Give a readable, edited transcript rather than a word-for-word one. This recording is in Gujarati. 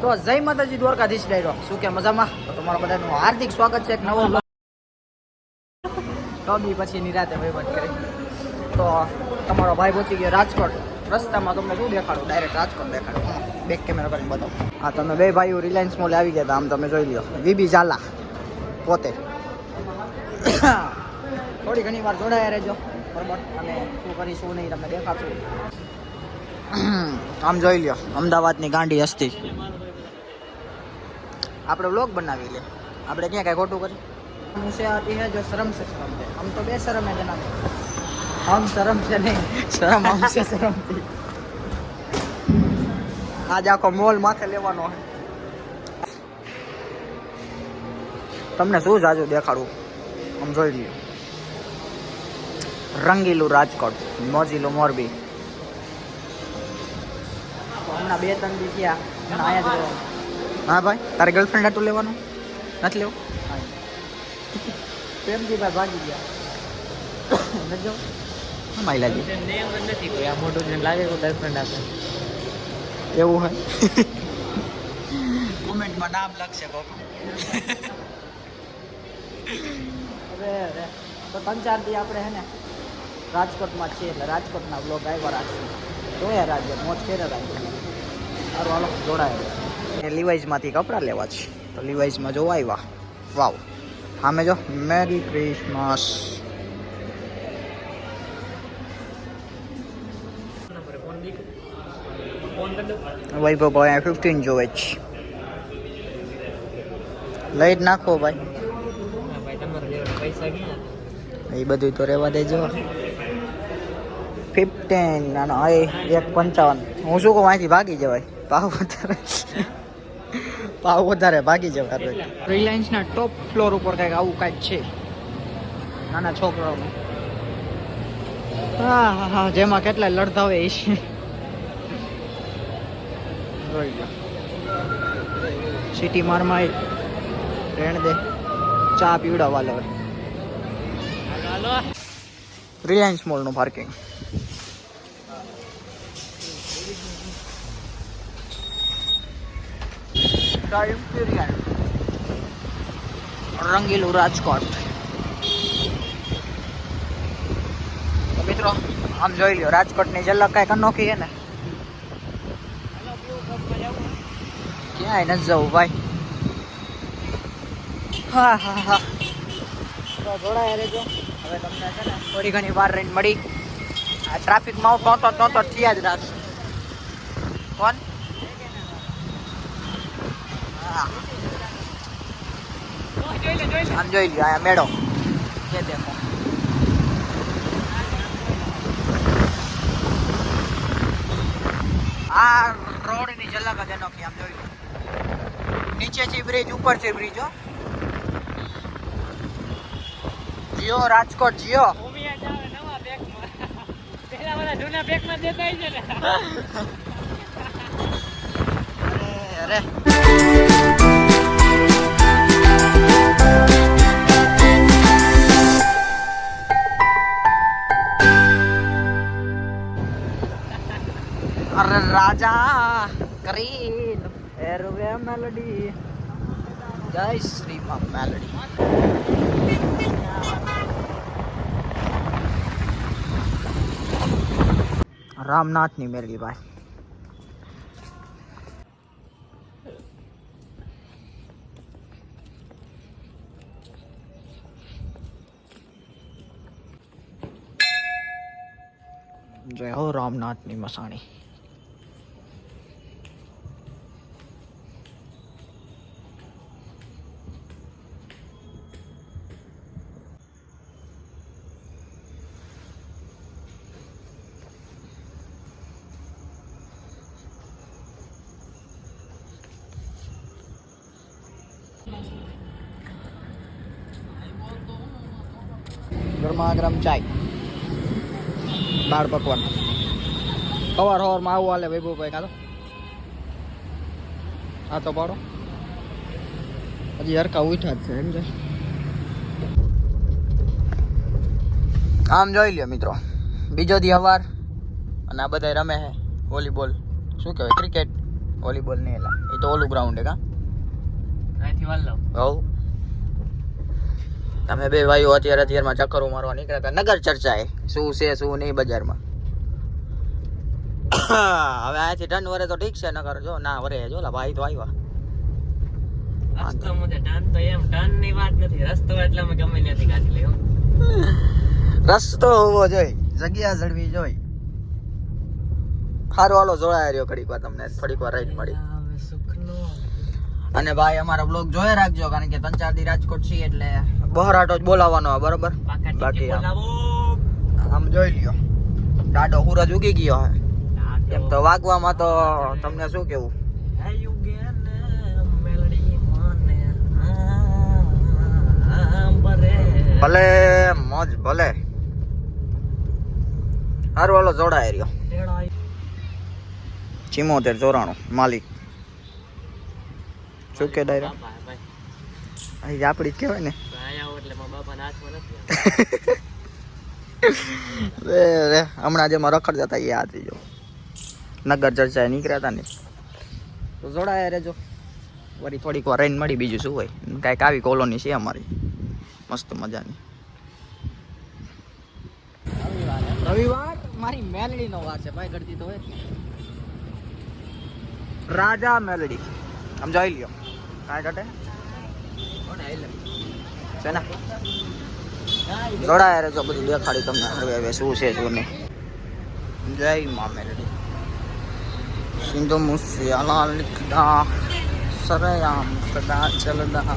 તો જય માતાજી દ્વારકાધીશ ડાયરો શું કે મજામાં તો તમારા બધાનું હાર્દિક સ્વાગત છે એક નવો કબી પછી નિરાતે વહીવટ કરી તો તમારો ભાઈ પહોંચી ગયો રાજકોટ રસ્તામાં તમને શું દેખાડું ડાયરેક્ટ રાજકોટ દેખાડું બેક કેમેરા કરીને બતાવો હા તમે બે ભાઈઓ રિલાયન્સ મોલ આવી ગયા હતા આમ તમે જોઈ લો વીબી ઝાલા પોતે થોડી ઘણી વાર જોડાયા રહેજો બરાબર અને શું કરી શું નહીં તમને દેખાડશું આમ જોઈ લ્યો અમદાવાદની ગાંડી હસ્તી આપણે વ્લોગ બનાવી લે આપણે ક્યાં કાંઈ ખોટું કરી मुझसे आती है जो शर्म से शर्म है हम तो बेशरम है जनाब हम शर्म से नहीं शर्म हमसे शर्म थी आज आखो मोल माथे लेવાનો है તમને શું જાજુ દેખાડું આમ જોઈ લ્યો રંગીલું રાજકોટ મોજીલું મોરબી હમણાં 2-3 દી થયા આયા જ હા ભાઈ તારે ગર્લફ્રેન્ડ આટલું લેવાનું નથી લેવું પ્રેમજી ભાઈ ભાગી ગયા નજો માઈલાજી નેમ નથી કોઈ આ મોટું ને લાગે કોઈ ગર્લફ્રેન્ડ આપે એવું હોય કોમેન્ટમાં નામ લખશે કોક અરે તો 3-4 દી આપણે હે ને રાજકોટમાં છીએ એટલે રાજકોટના બ્લોગ આવ્યા રાખશું જોયા રાજ્ય મોજ કરે રાજ્ય સારું હાલો જોડાય લીવાઇઝમાંથી કપડાં લેવા છે તો લીવાઇઝમાં જોવા આવ્યા વાવ હા મેં જો મેરી ક્રિસમસ વૈભવ ભાઈ 15 જોવે છે લઈ જ નાખો ભાઈ એ બધું તો રહેવા દેજો 15 અને 1.55 હું શું કહું અહીંથી ભાગી જવાય ભાવ વધારે ભાગી જવાય રિલાયન્સના ટોપ ફ્લોર ઉપર કંઈક આવું કાંઈક છે નાના છોકરાઓનું હા હા હા જેમાં કેટલાય લડતા હોય એ છે જોઈ લો સિટી મારમાં રેણ દે ચા પીવડાવવા લો રિલાયન્સ મોલનું પાર્કિંગ રંગીલું રાજકોટ તો મિત્રો આમ જોઈ લ્યો રાજકોટની ઝલક કાંઈક અનોખી છે ને ક્યાંય નથી જવું ભાઈ હા હા હા તો જોડાયા રહેજો હવે તમને છે ને થોડી ઘણી વાર રહીને મળી આ ટ્રાફિકમાં હું તો થયા જ રાખશું કોણ આમ જોઈ લ્યો આયા મેળો કે દેખો આ રોડની ઝલક જ અનોખી આમ જોઈ લો નીચેથી બ્રિજ ઉપરથી બ્રિજ હો જીઓ રાજકોટ જીઓ પેલા બધા જૂના બેગમાં દેખાય છે ને અરે અરે રાજા કરીન એરવે મેલોડી જય શ્રી માં મેલોડી રામનાથની મેલડી ભાઈ જય હો રામનાથની મસાણી ગરમા ગરમ ચાય દાળ પકવાન સવારમાં આવું હાલે વૈભવભાઈ કાં તો આ તો પાડો હજી હરકા ઉઠા જ છે એમ છે આમ જોઈ લ્યો મિત્રો બીજો દી સવાર અને આ બધા રમે છે વોલીબોલ શું કહેવાય ક્રિકેટ વોલીબોલ નહીં એલા એ તો ઓલું ગ્રાઉન્ડ હે કા અહીંથી વાલ લો હવ તમે બે ભાઈઓ અત્યારમાં ચક્કરો મારવા નીકળ્યા હતા નગર ચર્ચાએ શું છે શું નહીં બજારમાં. હવે અહીંથી ટન વરે તો ઠીક છે નગર જો ના વરે જો લા ભાઈ તો આવ્યા. રસ્તો મુજે ટર્ન તો એમ ટર્ન ની વાત નથી રસ્તો એટલે અમે ગમે ત્યાંથી કાઢી લેવું. રસ્તો હોવો જોઈએ જગ્યા જળવી જોઈએ. હારો હાલો જોડાયા રહ્યો ઘડીક વાર તમને થોડીક વાર રાઈટ મળી. અને ભાઈ અમારો બ્લોગ જોયા રાખજો કારણ કે 3-4 દી રાજકોટ છીએ એટલે બહરાટો જ બોલાવવાનો બરોબર. બાકી આમ જોઈ લ્યો ડાડો સૂરજ ઉગી ગયો હે એમ તો વાગવામાં તો તમને શું કેવું ભલે મોજ ભલે. હારું હાલો જોડાય રહ્યો 7494 માલિક શું કે ડાયરા અહીં આપડી જ કહેવાય ને હમણાં જેમાં રખડતા હતા એ યાદ જો નગર ચર્ચા નીકળ્યા હતા ને તો જોડાયા રેજો વળી થોડીક વાર રહીને મળી બીજું શું હોય કાંઈક આવી કોલોની છે અમારી મસ્ત મજાની. રવિવાર મારી મેલડીનો વાર છે ભાઈ ગળતી તો હોય રાજા મેલડી આમ જોઈ લ્યો કાંઈ ઘટે છે ને જોડાયા રહેજો બધું દેખાડી તમને હવે હવે શું છે શું નહીં. જય મા મેલડી સિંધુ મુસિયાલા લિખતા સરયામ સદા ચલદા